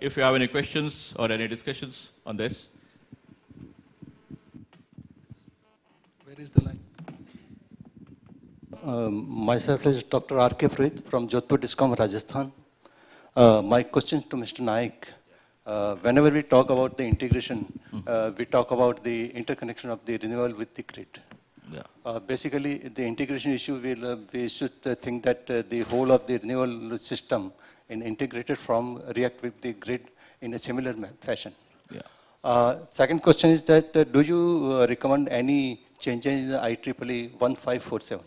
if you have any questions or any discussions on this. Where is the line? Myself is Dr. R.K. Purohit from Jodhpur Discom, Rajasthan. My question to Mr. Naik. Whenever we talk about the integration, we talk about the interconnection of the renewable with the grid. Yeah. Basically, the integration issue, we should think that the whole of the renewable system is integrated from react with the grid in a similar fashion. Yeah. Second question is that do you recommend any changes in the IEEE 1547?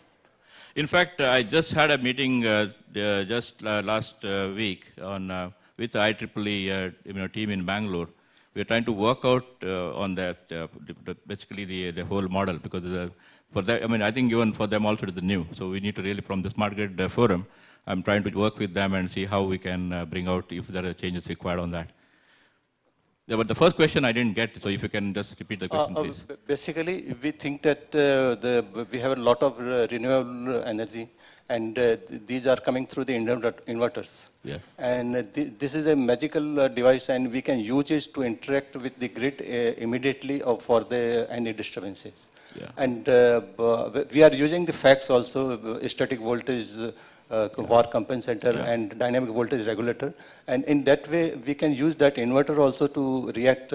In fact, I just had a meeting last week on with the IEEE team in Bangalore. We are trying to work out on that, basically the whole model, because for that, I think even for them also it is new. So we need to really, from the Smart Grid Forum, I'm trying to work with them and see how we can bring out if there are changes required on that. Yeah, but the first question I didn't get, so if you can just repeat the question, please. Basically, we think that we have a lot of renewable energy, and these are coming through the inverters. Yeah. And this is a magical device, and we can use it to interact with the grid immediately or for any disturbances. Yeah. And we are using the facts also, static voltage, VAR compensator and dynamic voltage regulator, and in that way we can use that inverter also to react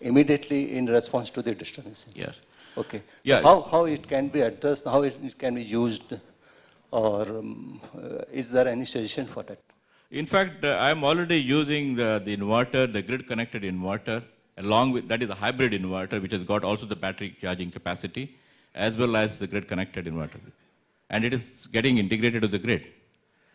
immediately in response to the disturbances. Yeah. Okay. Yeah. How it can be addressed, how it can be used, or is there any suggestion for that? In fact, I'm already using the inverter, the grid connected inverter, along with, that is a hybrid inverter, which has got also the battery charging capacity, as well as the grid connected inverter. And it is getting integrated to the grid.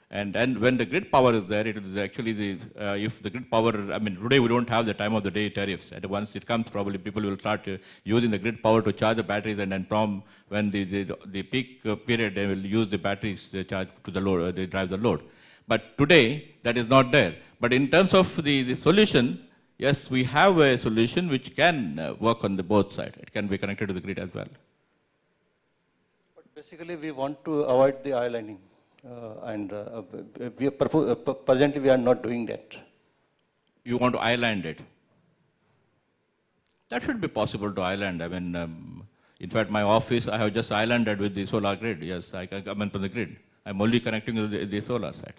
And when the grid power is there, it is actually if the grid power, today we don't have the time of the day tariffs. And once it comes, probably people will start using the grid power to charge the batteries, and then from when the peak period, they will use the batteries, they charge to the load, they drive the load. But today, that is not there. But in terms of the solution, yes, we have a solution which can work on the both sides. It can be connected to the grid as well. Basically, we want to avoid the islanding, and presently we are not doing that. You want to island it? That should be possible to island. In fact, my office, I have just islanded with the solar grid. Yes, I can come in from the grid. I'm only connecting to the solar side.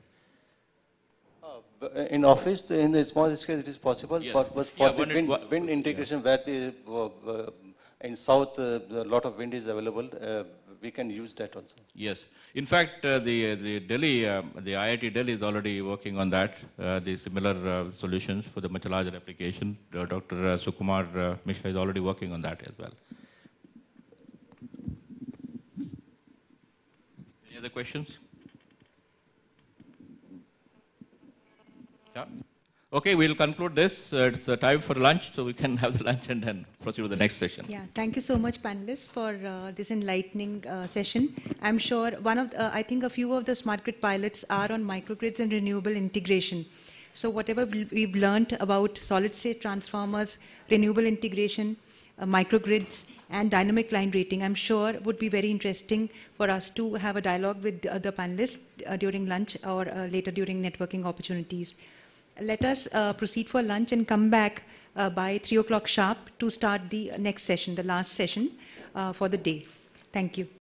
In office, in a small scale, it is possible. Yes. But for the wind integration, where in south a lot of wind is available, we can use that also. Yes. In fact, the Delhi, the IIT Delhi is already working on that, the similar solutions for the much larger application. Dr. Sukumar Mishra is already working on that as well. Any other questions? Yeah. Okay, we'll conclude this. It's time for lunch, so we can have the lunch and then proceed with the next session. Yeah, thank you so much, panelists, for this enlightening session. I'm sure I think a few of the smart grid pilots are on microgrids and renewable integration. So whatever we've learned about solid-state transformers, renewable integration, microgrids, and dynamic line rating, I'm sure would be very interesting for us to have a dialogue with the other panelists during lunch or later during networking opportunities. Let us proceed for lunch and come back by 3 o'clock sharp to start the next session, the last session for the day. Thank you.